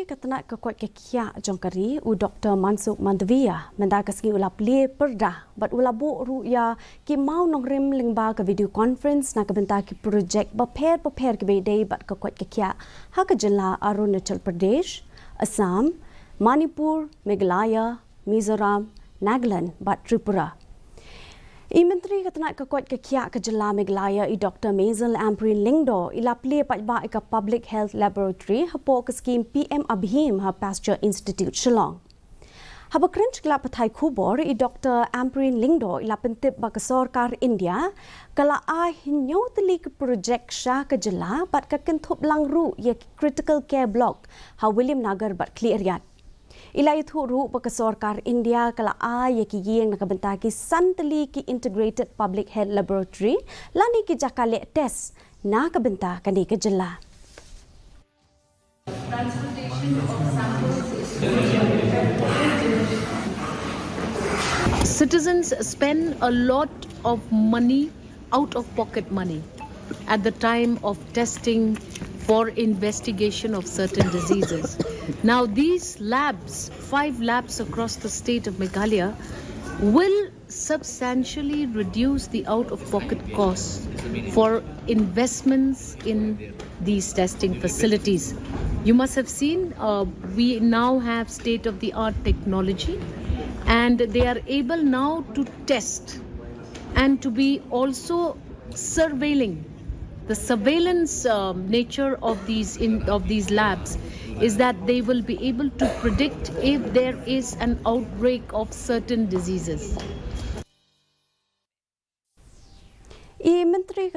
Myntri ke Tnat ke Koit ke Khiah jongkari u Dr. Mansuk Mandavia mendakas ki ula Plie Pyrda bat ula bu ruya ki mau nongrim lingba ke video conference na ke bentar ki projek beper ke bedai bat ke Koit ke Khiah ha ke jela Arunachal Pradesh, Assam, Manipur, Meghalaya, Mizoram, Nagaland bat Tripura. Myntri ke Tnat ke Koit ke Khiah ke jela Meghalaya Dr. Mazel Ampareen Lyngdoh ila Plie patba ke Public Health Laboratory hapo ke skim PM Abhim ha Pasture Institute Shillong. Haba krench kala pathai khubor Dr. Ampareen Lyngdoh ila pentip ba ke sarkar India kala a hinyo teli ke projek sha ke jela bat ke kentup langru ye critical care block ha William Nagar bat clear Ila itu ru ke sarkar India kala ye ki yeng nak bentar ki santeli ki integrated public health laboratory lani ki jakale test na ke bentar kani ke jela. Citizens spend a lot of money, out of pocket money, at the time of testing for investigation of certain diseases. Now these labs, 5 labs across the state of Meghalaya, will substantially reduce the out-of-pocket costs for investments in these testing facilities. You must have seen we now have state-of-the-art technology and they are able now to test and to be also surveilling. The surveillance nature of these labs is that they will be able to predict if there is an outbreak of certain diseases. Myntri